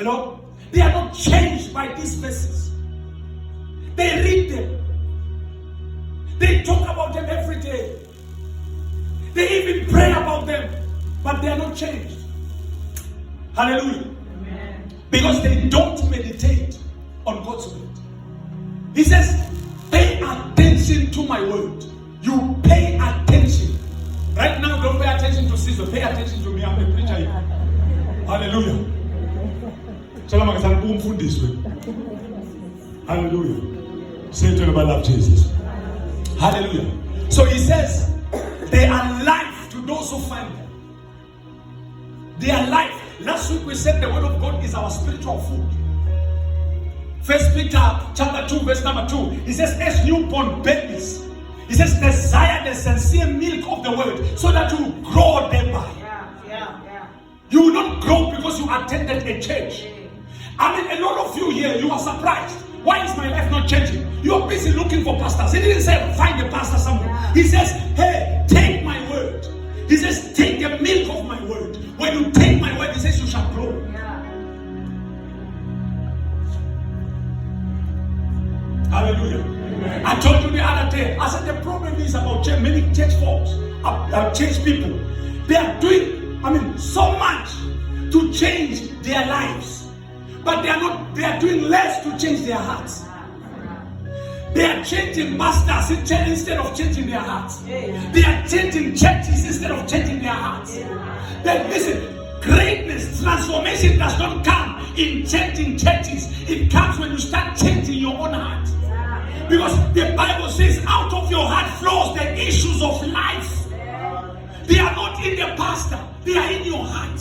Hello? They are not changed by these verses. They read them. They talk about them every day. They even pray about them. But they are not changed. Hallelujah. Amen. Because they don't meditate on God's word. He says, pay attention to my word. You pay attention. Right now, don't pay attention to Caesar. Pay attention to me. I'm a preacher here. Hallelujah. Hallelujah. Say to about love Jesus. Hallelujah. So he says, they are life to those who find them. They are life. Last week we said the word of God is our spiritual food. First Peter chapter 2 verse number 2. He says, as newborn babies, he says, desire the sincere milk of the word so that you grow thereby. You will not grow because you attended a church. I mean, a lot of you here, you are surprised. Why is my life not changing? You are busy looking for pastors. He didn't say find a pastor somewhere. He says, hey, take my word. He says, take the milk of my word. When you take my word, he says you shall grow. Hallelujah. Amen. I told you the other day, I said the problem is about many church folks, church people. They are doing, so much to change their lives. But they are doing less to change their hearts. They are changing masters instead of changing their hearts. They are changing churches instead of changing their hearts. Then listen, greatness, transformation does not come in changing churches. It comes when you start changing your own heart. Because the Bible says out of your heart flows the issues of life. They are not in the pastor. They are in your heart.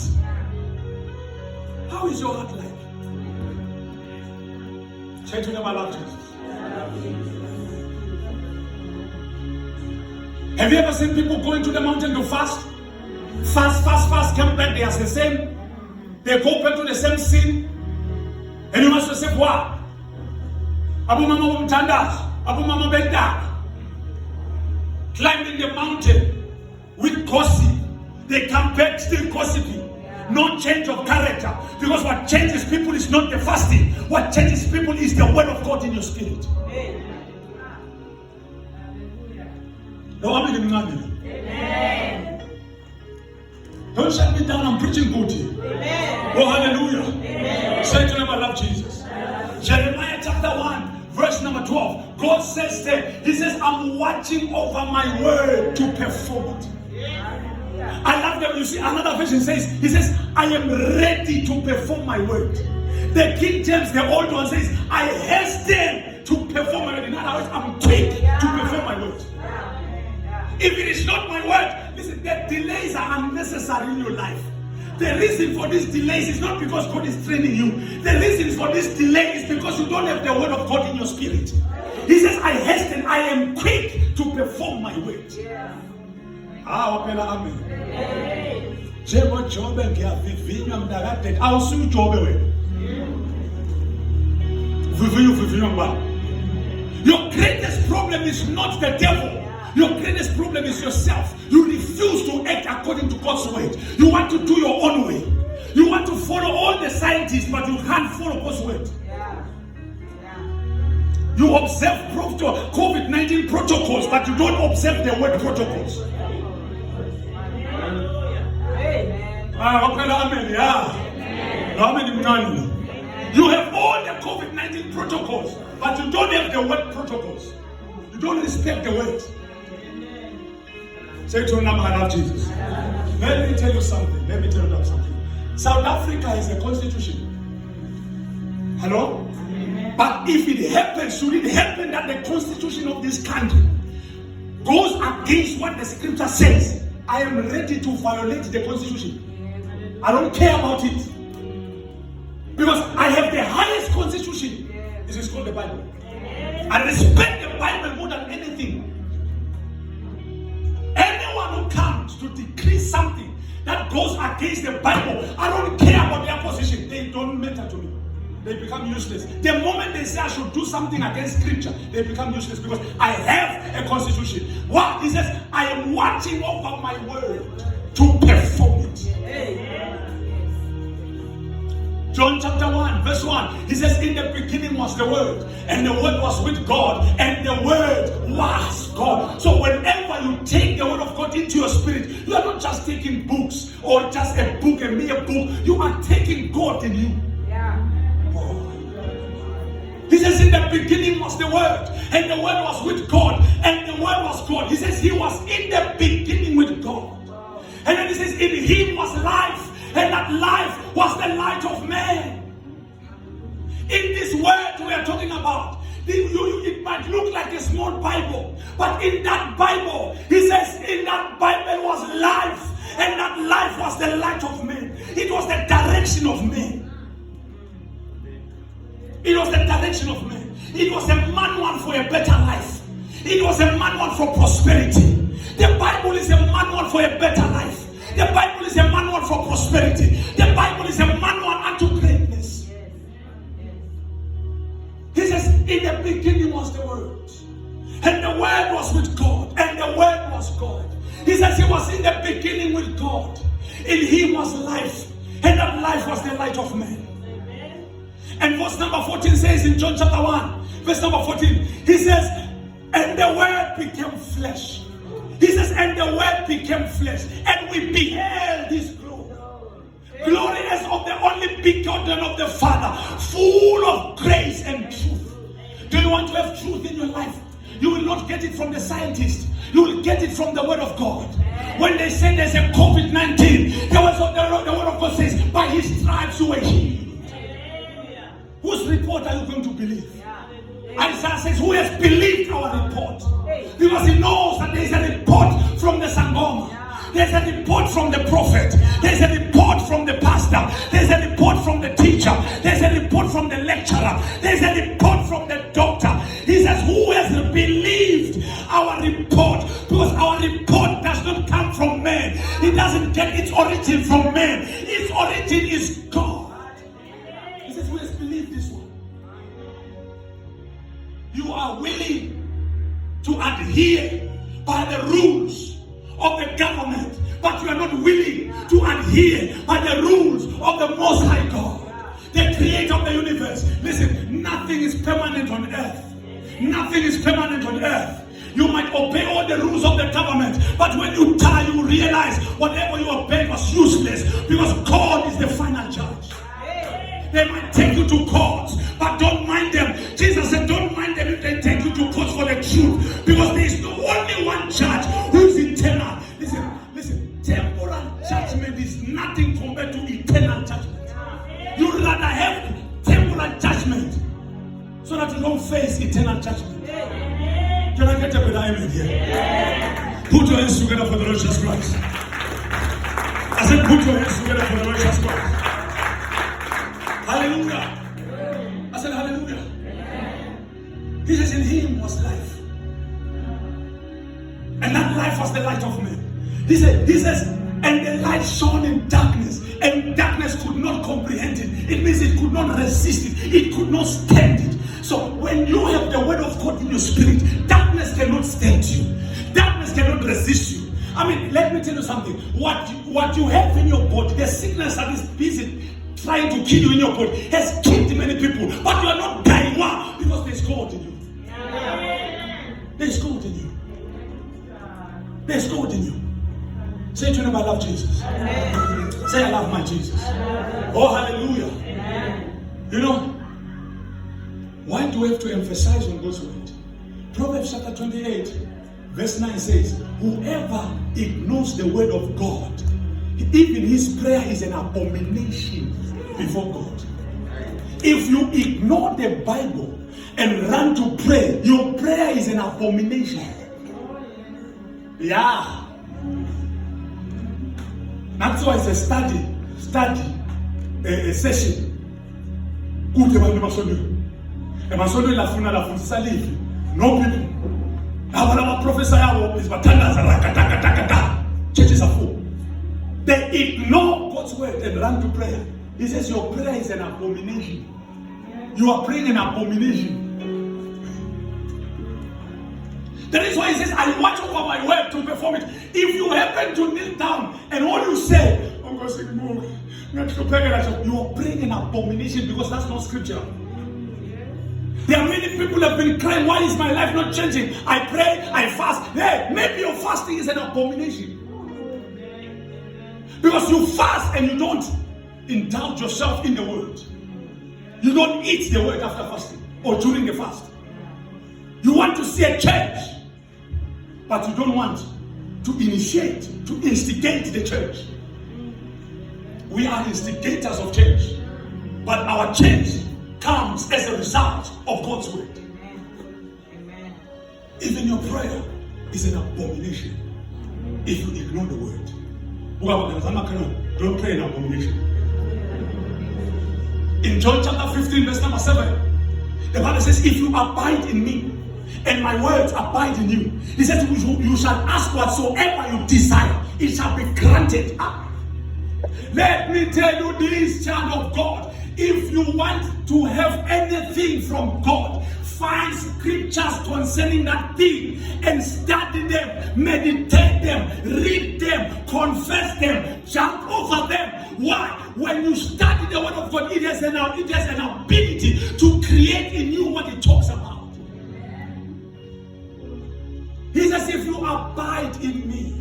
How is your heart like? Say to them, I love Jesus. Have you ever seen people going to the mountain to fast? Fast, come back, they are the same. They go back to the same sin. And you must say, what? Abu Mama Mtandas, Abu Mama Benda, climbing the mountain with gossip. They come back still gossiping. No change of character. Because what changes people is not the fasting. What changes people is the word of God in your spirit. No, amen. Don't shut me down. I'm preaching good here. Amen. Oh, hallelujah. Amen. Say to them, I love Jesus. Jeremiah chapter 1, verse number 12. God says there, he says, I'm watching over my word to perform it. I love that. You see, another version says, he says, I am ready to perform my word. The King James, the old one says, I hasten to perform my word. In other words, I'm quick to perform my word. If it is not my word, listen, the delays are unnecessary in your life. The reason for these delays is not because God is training you. The reason for this delay is because you don't have the word of God in your spirit. He says, I hasten, I am quick to perform my word. Amen. Your greatest problem is not the devil. Your greatest problem is yourself. You refuse to act according to God's word. You want to do your own way. You want to follow all the scientists, but you can't follow God's word. You observe COVID-19 protocols, but you don't observe the word protocols. You have all the COVID-19 protocols, but you don't have the word protocols. You don't respect the word. Say to them, I love Jesus. Let me tell you something. South Africa has a constitution. Hello? But if it happens, should it happen that the constitution of this country goes against what the scripture says, I am ready to violate the constitution. I don't care about it. Because I have the highest constitution. This is called the Bible. I respect the Bible more than anything. Anyone who comes to decree something that goes against the Bible, I don't care about their position. They don't matter to me. They become useless. The moment they say I should do something against scripture, they become useless because I have a constitution. What? He says, I am watching over my word to perform it. John chapter 1, verse 1. He says, in the beginning was the Word, and the Word was with God, and the Word was God. So whenever you take the Word of God into your spirit, you are not just taking books or just a book, a mere book. You are taking God in you. He says, in the beginning was the Word, and the Word was with God, and the Word was God. He says, He was in the beginning with God. And then He says, in Him was life, and that life was the light of man. In this word we are talking about, it might look like a small Bible, but in that Bible, He says, in that Bible was life, and that life was the light of man. It was the direction of man. It was the direction of man. It was a manual for a better life. It was a manual for prosperity. The Bible is a manual for a better life. The Bible is a manual for prosperity. The Bible is a manual unto greatness. He says, in the beginning was the Word, and the Word was with God, and the Word was God. He says He was in the beginning with God. In Him was life, and that life was the light of man. And verse number 14 says in John chapter 1, verse number 14, He says, and the Word became flesh. He says, and the Word became flesh, and we beheld His glory. Glory as of the only begotten of the Father, full of grace and truth. Do you want to have truth in your life? You will not get it from the scientist. You will get it from the Word of God. When they say there's a COVID-19, the Word of God says, by His stripes you were healed. Whose report are you going to believe? Isaiah says, who has believed our report? Because he knows that there is a report from the Sangoma. There's a report from the prophet. There's a report from the pastor. There's a report from the teacher. There's a report from the lecturer. There's a report from the doctor. He says, who has believed our report? Because our report does not come from man. It doesn't get its origin from man. Its origin is God. He says, who has believed this one? You are willing to adhere by the rules of the government, but you are not willing to adhere by the rules of the Most High God, the creator of the universe. Listen, nothing is permanent on earth. Nothing is permanent on earth. You might obey all the rules of the government, but when you die, you realize whatever you obeyed was useless, because God is the final judge. They might take you to court, but don't mind them. Jesus said, don't mind them if they take you to court for the truth, because there is only one judge who is eternal. Listen, temporal judgment is nothing compared to eternal judgment. You'd rather have temporal judgment so that you don't face eternal judgment. Can I get a better amen here? Put your hands together for the Lord Jesus Christ. I said, put your hands together for the Lord Jesus Christ. Hallelujah. I said hallelujah. He says, in Him was life, and that life was the light of men. He says, and the light shone in darkness, and darkness could not comprehend it. It means it could not resist it. It could not stand it. So when you have the Word of God in your spirit, darkness cannot stand you. Darkness cannot resist you. I mean, let me tell you something. What you have in your body, the sickness that is busy trying to kill you in your body, has killed many people, but you are not dying. Why? Because there's God in you. There's God in you. There's God in you. Say to him, I love Jesus. Say, I love my Jesus. Oh, hallelujah. You know, why do we have to emphasize on God's word? Proverbs chapter 28, verse 9 says, whoever ignores the word of God, even his prayer is an abomination before God. If you ignore the Bible and run to pray, your prayer is an abomination. Yeah. That's why it's a study session. Good no people. Now professor churches are full. They ignore God's word and run to prayer. He says your prayer is an abomination. You are praying an abomination. That is why he says, I watch over my word to perform it. If you happen to kneel down and all you say, You are praying an abomination because that's not scripture. There are many people who have been crying, why is my life not changing? I pray, I fast. Hey, maybe your fasting is an abomination. Because you fast and you don't indulge yourself in the word. You don't eat the word after fasting or during the fast. You want to see a change, but you don't want to initiate, to instigate the change. We are instigators of change, but our change comes as a result of God's word. Amen. Even your prayer is an abomination if you ignore the word. Don't pray in abomination. In John chapter 15, verse number 7, the Bible says, if you abide in me and my words abide in you, he says, you shall ask whatsoever you desire, it shall be granted. Let me tell you this, child of God. If you want to have anything from God, find scriptures concerning that thing and study them, meditate them, read them, confess them, jump over them. Why? When you study the word of God, it has an ability to create in you what it talks about. He says, if you abide in me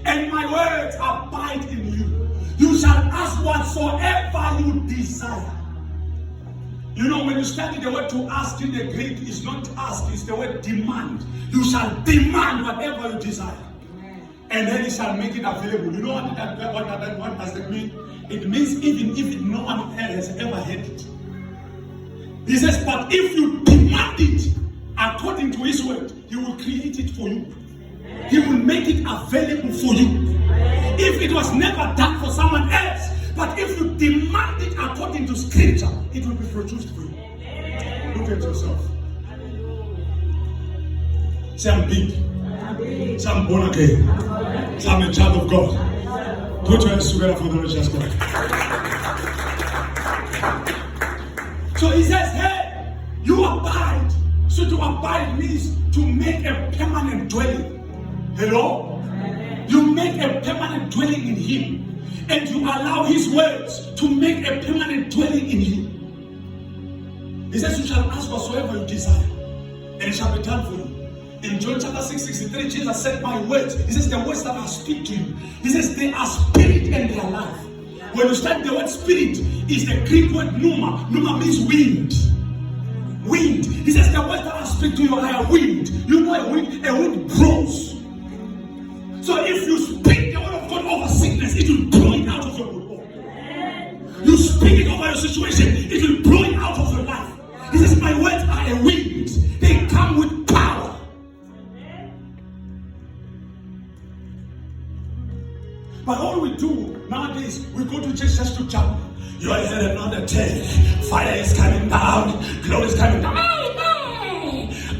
and my words abide in you, you shall ask whatsoever you desire. You know, when you study the word to ask in the Greek, it's not ask, it's the word demand. You shall demand whatever you desire. And then he shall make it available. You know what does it mean? It means even if no one else has ever had it. He says, but if you demand it according to his word, he will create it for you. He will make it available for you. If it was never done for someone else, but if you demand it according to scripture, it will be produced for you. Look at yourself. Say, I'm big. Say, I'm born again. Say, I'm a child of God. Put your hands together for the Lord Jesus Christ. So he says, hey, you abide. So to abide means to make a permanent dwelling. Hello? You make a permanent dwelling in him. And you allow his words to make a permanent dwelling in you. He says, you shall ask whatsoever you desire, and it shall be done for you. In John chapter 6:63, Jesus said, my words, he says, the words that I speak to you, he says, they are spirit and they are life. When you study the word spirit, is the Greek word pneuma. Pneuma means wind. Wind. He says, the words that I speak to you are a wind. You know a wind blows. So if you speak the word of God over sickness, it will blow it out of your body. You speak it over your situation, it will blow it out of your life. He says, my words are a wind. They come with power. But all we do nowadays, we go to church just to jump. You are here another day. Fire is coming down. Glory is coming down.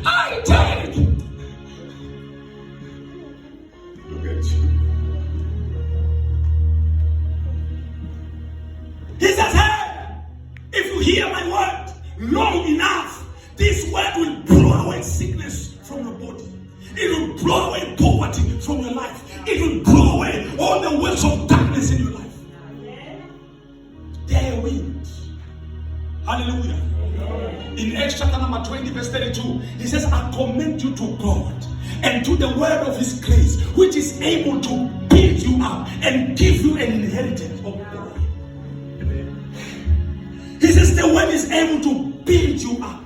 I did. Look at you. He says, hey, if you hear my word long enough, this word will blow away sickness from your body. It will blow away poverty from your life. It will blow away all the works of darkness in your life. They are wind. Hallelujah. In Acts chapter number 20, verse 32, he says, I commend you to God and to the word of his grace, which is able to build you up and give you an inheritance of glory. He says the word is able to build you up.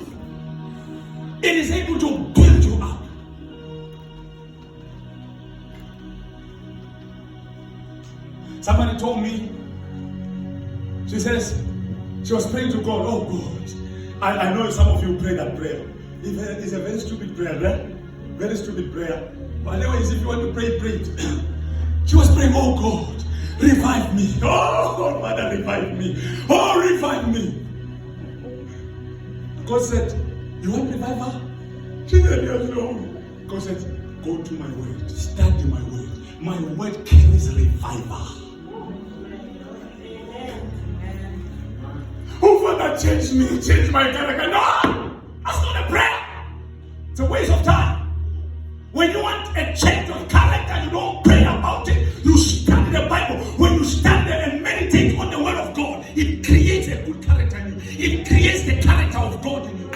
It is able to build you up. Somebody told me, she says, she was praying to God, oh God. I know some of you pray that prayer. It's a very stupid prayer, right? Very stupid prayer. But anyways, if you want to pray, pray it. She was praying, oh God, revive me. Oh God, Father, revive me. Oh, revive me. God said, you want revival? She said, yes, no. God said, go to my word. Study my word. My word carries revival. Oh, Father, change me, change my character. No! That's not a prayer. It's a waste of time. When you want a change of character, you don't pray about it. You study the Bible. When you stand there and meditate on the word it creates the character of God in you.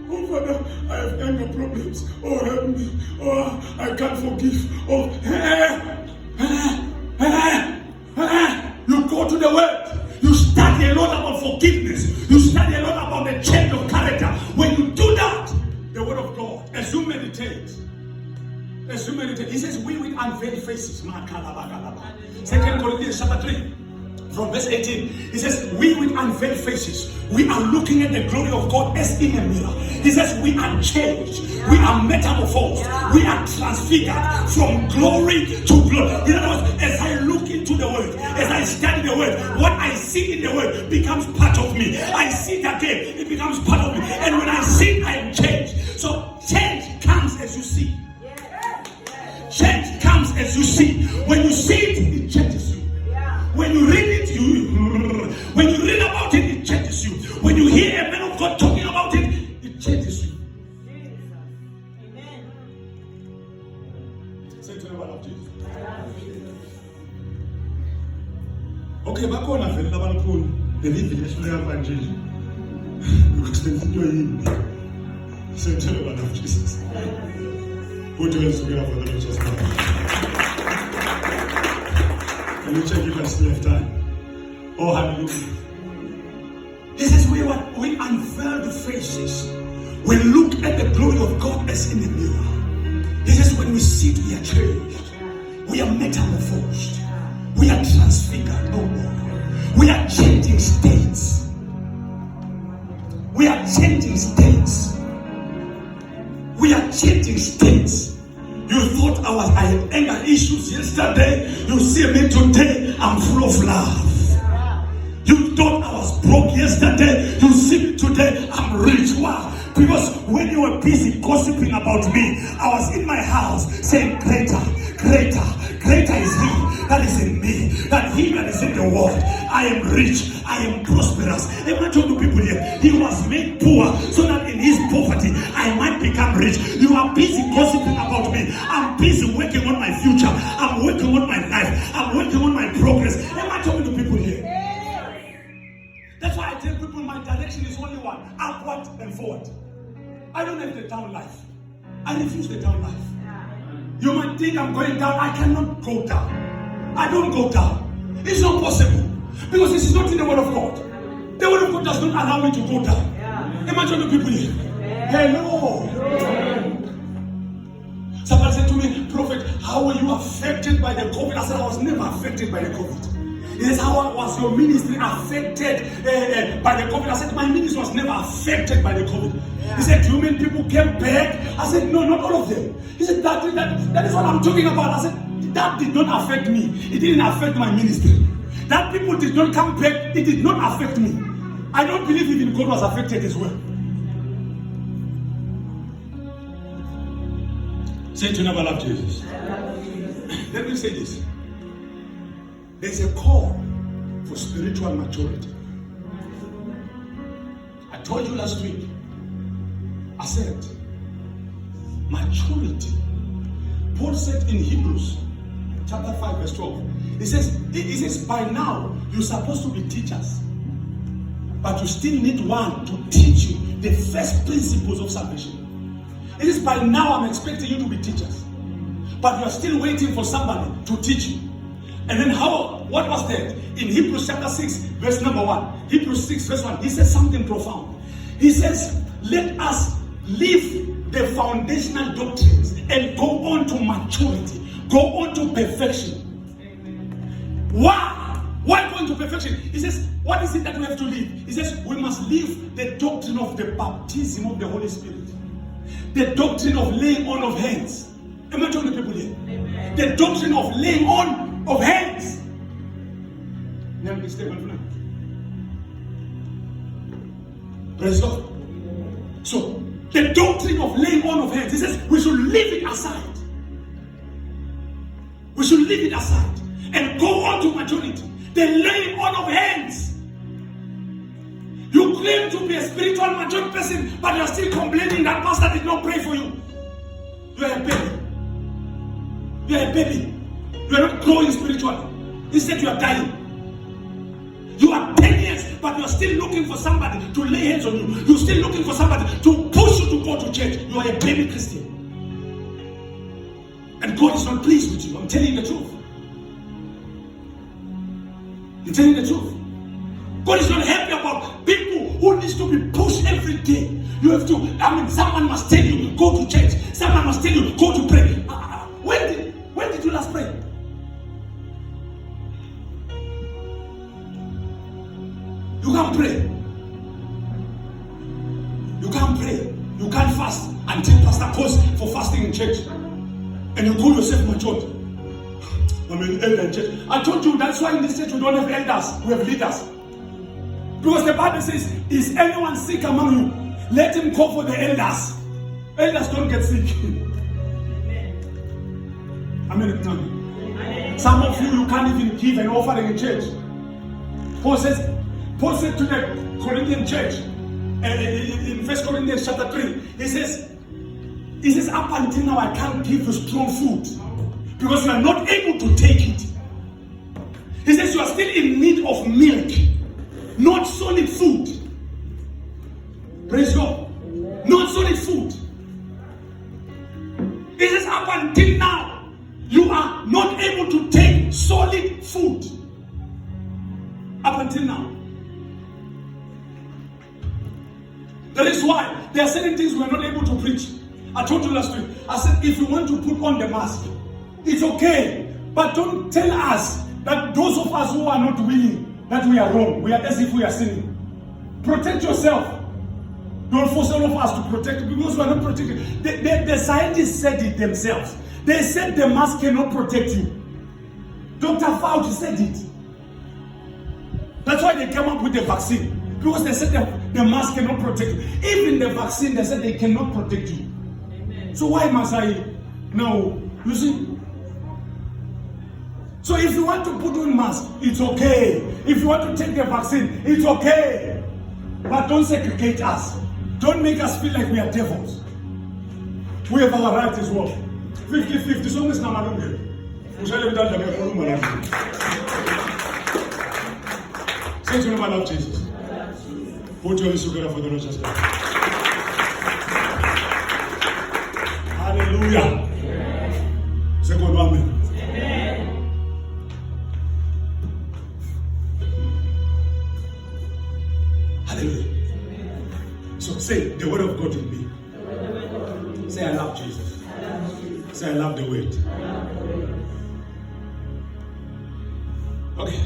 Oh, Father, I have anger problems. Oh, help me. Oh, I can't forgive. Oh, you go to the word. You study a lot about forgiveness. You study a lot about the change of character. When you do that, the word of God, as you meditate, he says, we with unveiled faces. 2 Corinthians chapter 3. From verse 18, he says, we with unveiled faces, we are looking at the glory of God as in a mirror. He says, we are changed, we are metamorphosed, we are transfigured from glory to glory. In other words, as I look into the word, as I study the word, what I see in the word becomes part of me. I see it again, it becomes part of me. And when I see it, I am changed. So change comes as you see. Change comes as you see. When you see it, it changes you. When you read it, when you read about it, it changes you. When you hear a man of God talking about it, it changes you. Amen. Say to the word of Jesus. Okay, back on a very level phone. The revelation of evangelism. Because they didn't do it. Say to the word of Jesus. Put your hands together for the Jesus now. Can you check if I still have time? Oh, hallelujah. He says, we unveil the faces. We look at the glory of God as in a mirror. He says, when we see it, we are changed. We are metamorphosed. We are transfigured no more. We are changing states. We are changing states. We are changing states. You thought I had anger issues yesterday. You see me today, I'm full of love. You thought I was broke yesterday. You see me today, I'm rich. Wow. Because when you were busy gossiping about me, I was in my house saying, greater, greater, greater is he that is in me than he that is in the world. I am rich, I am prosperous. Am I talking to people here? He was made poor so that in his poverty I might become rich. You are busy gossiping about me. I'm busy working on my future. I'm working on my life. I'm working on my progress. Am I talking to people here? That's why I tell people my direction is only one: upward and forward. I don't have the down life. I refuse the down life. You might think I'm going down. I cannot go down. I don't go down. It's not possible. Because this is not in the word of God. The word of God does not allow me to go down. Am I talking to people here? Hello. Somebody said to me, Prophet, how were you affected by the COVID? I said, I was never affected by the COVID. He says, how was your ministry affected by the COVID? I said, my ministry was never affected by the COVID. He said, do you mean people came back? I said, no, not all of them. He said, that is what I'm talking about. I said, that did not affect me. It didn't affect my ministry. That people did not come back, it did not affect me. I don't believe even God was affected as well. Say to never love Jesus. Let me say this. There's a call for spiritual maturity. I told you last week. I said, maturity. Paul said in Hebrews chapter 5 verse 12. He says, by now you're supposed to be teachers. But you still need one to teach you the first principles of salvation. It is by now I'm expecting you to be teachers. But you are still waiting for somebody to teach you. And then what was that? In Hebrews chapter 6, verse number 1. Hebrews 6, verse 1. He says something profound. He says, let us leave the foundational doctrines and go on to maturity. Go on to perfection. Why? Why going to perfection? He says, what is it that we have to leave? He says, we must leave the doctrine of the baptism of the Holy Spirit. The doctrine of laying on of hands. Am I talking to people here? Amen. The doctrine of laying on of hands. Praise God. So, the doctrine of laying on of hands. He says, we should leave it aside. We should leave it aside and go on to maturity. The laying on of hands. You claim to be a spiritual mature person, but you are still complaining that pastor did not pray for you. You are a baby. You are a baby. You are not growing spiritually. Instead, you are dying. You are 10 years but you're still looking for somebody to lay hands on you. You're still looking for somebody to push you to go to church. You are a baby Christian. And God is not pleased with you. I'm telling you the truth. I'm telling you the truth. God is not happy about people who needs to be pushed every day. You have to, someone must tell you, go to church. Someone must tell you, go to pray. When did you last pray? You can't pray. You can't pray. You can't fast until pastor calls for fasting in church. And you call yourself matured. I'm an elder in church. I told you that's why in this church we don't have elders, we have leaders. Because the Bible says, is anyone sick among you? Let him call for the elders. Elders don't get sick. Some of you can't even give an offering in church. Paul said to the Corinthian church, in 1 Corinthians chapter 3, he says, up until now I can't give you strong food because you are not able to take it. He says you are still in need of milk, not solid food. Praise God. Not solid food. He says up until now you are not able to take solid food. Up until now. That is why there are certain things we are not able to preach. I told you last week, I said if you want to put on the mask, it's okay. But don't tell us that those of us who are not willing, that we are wrong. We are as if we are sinning. Protect yourself. Don't force all of us to protect because we are not protected. The scientists said it themselves. They said the mask cannot protect you. Dr. Fauci said it. That's why they came up with the vaccine. Because they said the mask cannot protect you. Even the vaccine, they said they cannot protect you. Amen. So why must I now? You see? So if you want to put on mask, it's okay. If you want to take the vaccine, it's okay. But don't segregate us. Don't make us feel like we are devils. We have our rights as well. 50-50. So much namalungelo. Say to them, I love Jesus. Put your hands together for the Lord Jesus. Hallelujah. Say God, amen. Hallelujah. So say the word of God in me. Say I love Jesus. Say I love the word. Okay.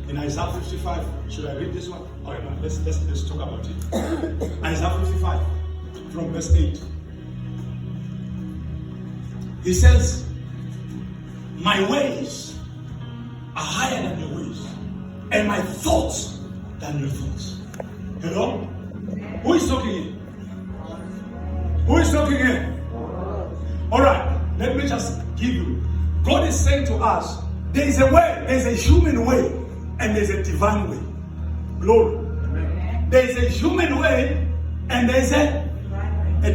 In Isaiah 55, should I read this one? All right, now let's talk about it. Isaiah 55, from verse 8. He says, my ways are higher than your ways, and my thoughts than your thoughts. Hello? Who is talking here? Who is talking here? All right, let me just give you. God is saying to us, there is a way, there is a human way, and there is a divine way. Glory. There is a human way, and there is a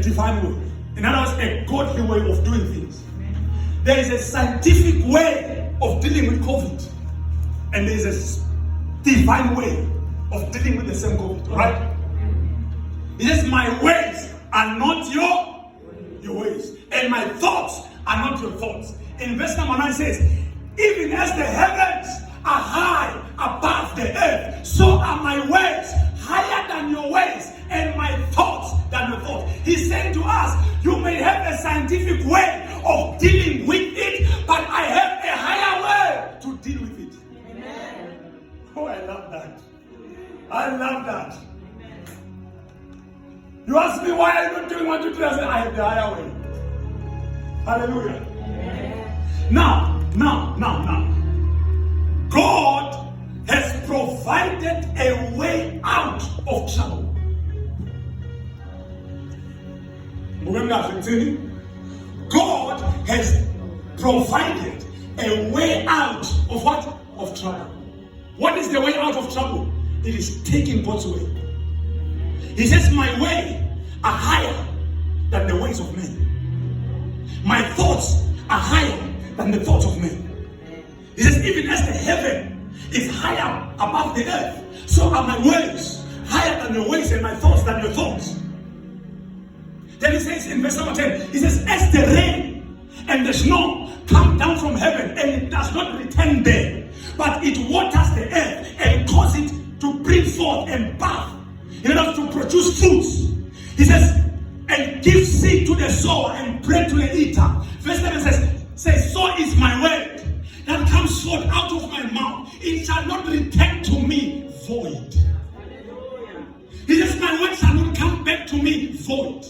divine way. In other words, a godly way of doing things. There is a scientific way of dealing with COVID, and there is a divine way of dealing with the same COVID, right? He says, my ways are not your ways, and my thoughts are not your thoughts. In verse number 9 says, even as the heavens are high above the earth, so are my ways higher than your ways, and my thoughts than your thoughts. He's saying to us, you may have a scientific way of dealing with it, but I have a higher way to deal with it. Amen. Oh, I love that. I love that. You ask me why are you not doing what you do? I say, I have the higher way. Hallelujah. Amen. Now. God has provided a way out of trouble. God has provided a way out of what? Of trouble. What is the way out of trouble? It is taking God's way. He says, my way are higher than the ways of men. My thoughts are higher than the thoughts of men. He says, even as the heaven is higher above the earth. So are my ways higher than your ways, and my thoughts than your thoughts. Then he says in verse number 10, he says, as the rain and the snow come down from heaven, and it does not return there, but it waters the earth and causes it to bring forth and bath, in order to produce fruits. He says, and give seed to the sower and bread to the eater. Verse 11 says, so is my word that comes forth out of my mouth. It shall not return to me void. He says, my word shall not come back to me void.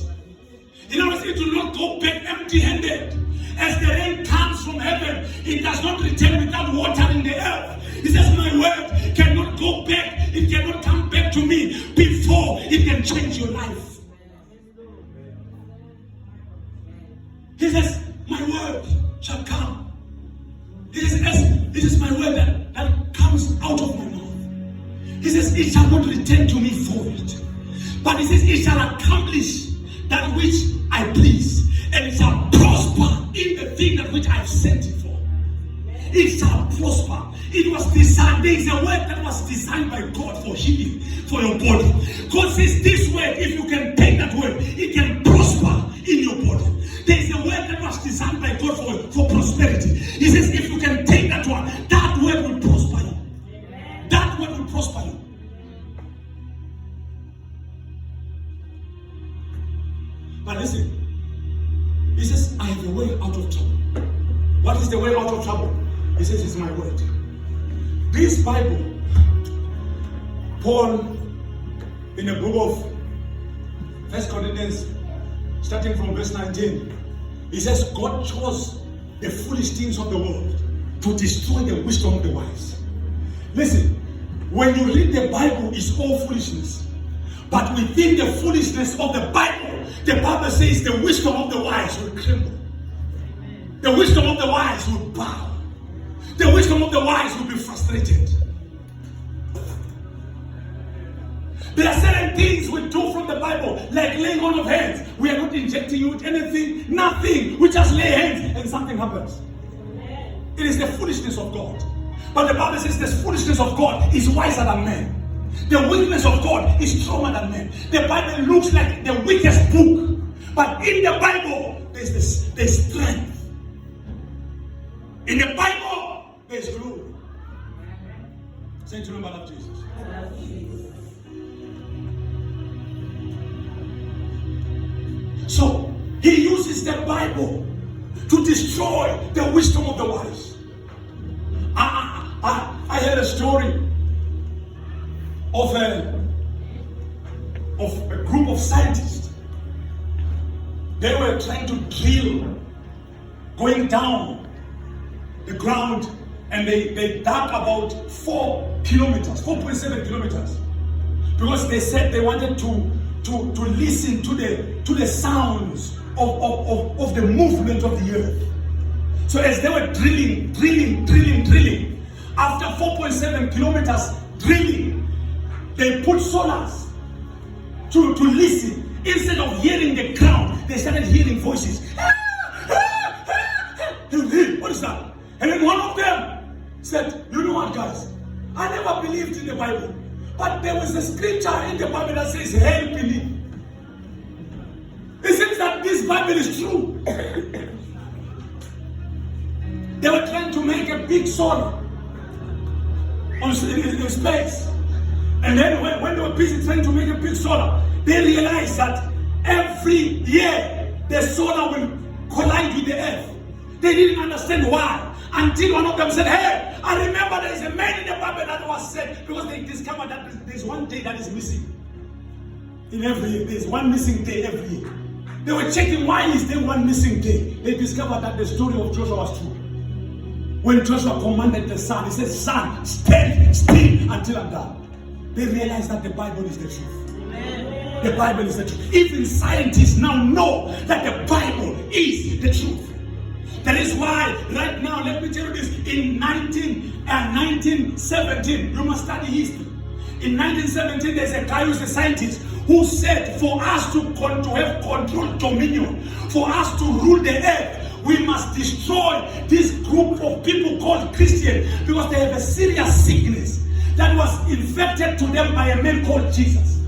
In other words, it will not go back empty-handed. As the rain comes from heaven, it does not return without watering the earth. He says, my word cannot go back. It cannot come back to me before it can change your life. He says, my word shall come. This is my word that comes out of my mouth. He says, it shall not return to me void. But he says, it shall accomplish that which I please, and it shall prosper in the thing that which I have sent it for. It shall prosper. It was designed. There is a word that was designed by God for healing, for your body. God says this word, if you can take that word, it can prosper in your body. There is a word that was designed by God for prosperity. He says, if you can take that one, that word will prosper you. That word will prosper you. But listen, he says, I have a way out of trouble. What is the way out of trouble? He says, it's my word. This Bible, Paul, in the book of 1 Corinthians, starting from verse 19, he says, God chose the foolish things of the world to destroy the wisdom of the wise. Listen, when you read the Bible, it's all foolishness. But within the foolishness of the Bible says the wisdom of the wise will tremble. The wisdom of the wise will bow. The wisdom of the wise will be frustrated. There are certain things we do from the Bible, like laying on of hands. We are not injecting you with anything, nothing. We just lay hands and something happens. It is the foolishness of God. But the Bible says the foolishness of God is wiser than men. The weakness of God is stronger than men. The Bible looks like the weakest book, but in the Bible there's strength. In the Bible there's glory. Say to them, I love Jesus. So he uses the Bible to destroy the wisdom of the wise. I heard a story of a group of scientists. They were trying to drill, going down the ground, and they dug about 4.7 kilometers, because they said they wanted to listen to the sounds of the movement of the earth. So as they were drilling, after 4.7 kilometers drilling, they put solars to listen. Instead of hearing the ground, they started hearing voices. What is that? And then one of them said, you know what, guys? I never believed in the Bible, but there was a scripture in the Bible that says, help believe. It seems that this Bible is true. They were trying to make a big solar in space. And then when they were busy trying to make a big solar, they realized that every year the solar will collide with the earth. They didn't understand why, until one of them said, hey, I remember there is a man in the Bible that was said, because they discovered that there's one day that is missing. In every year, there's one missing day every year. They were checking, why is there one missing day? They discovered that the story of Joshua was true. When Joshua commanded the sun, he said, sun, stand still until I'm done. They realized that the Bible is the truth. Amen. The Bible is the truth. Even scientists now know that the Bible is the truth. That is why, right now, let me tell you this, in 1917, you must study history. In 1917, there's a guy who's a scientist who said, for us to have control, dominion, for us to rule the earth, we must destroy this group of people called Christians because they have a serious sickness that was infected to them by a man called Jesus.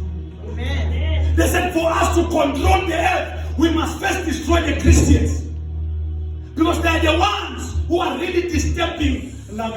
Amen. They said for us to control the earth, we must first destroy the Christians. Because they are the ones who are really disturbing. Let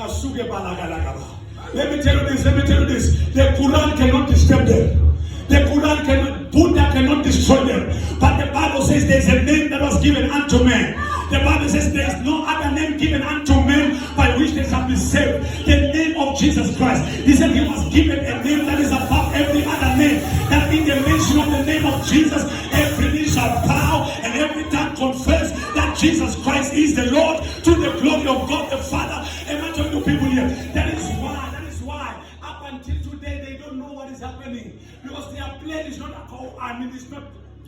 me tell you this. The Quran cannot disturb them. The Quran cannot, Buddha cannot destroy them. But the Bible says there is a name that was given unto men. The Bible says there is no other name given unto men by which they shall be saved. The name of Jesus Christ. He said he was given a name that is above every other name. That in the mention of the name of Jesus, every knee shall bow and every tongue confess that Jesus Christ is the Lord, to the glory of God the Father. Am I talking to people here? That is why up until today they don't know what is happening. Because their plan is not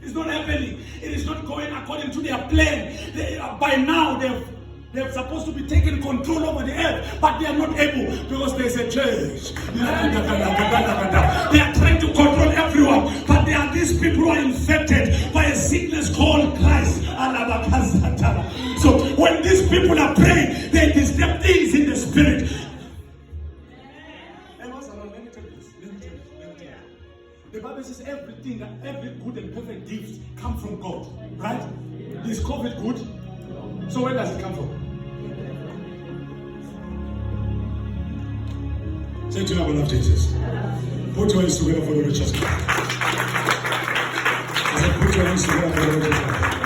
it's not happening. It is not going according to their plan. By now they're supposed to be taking control over the earth, but they are not able because there's a church. They are trying to control everyone, but there are these people who are infected by a sickness called Christ. So when these people are praying, they disturb things in the spirit. The Bible says every good and perfect gift comes from God, right? Is COVID good? So where does it come from? Say to your love Jesus. Put your hands together for the richest. I said, put your hands together for the richest.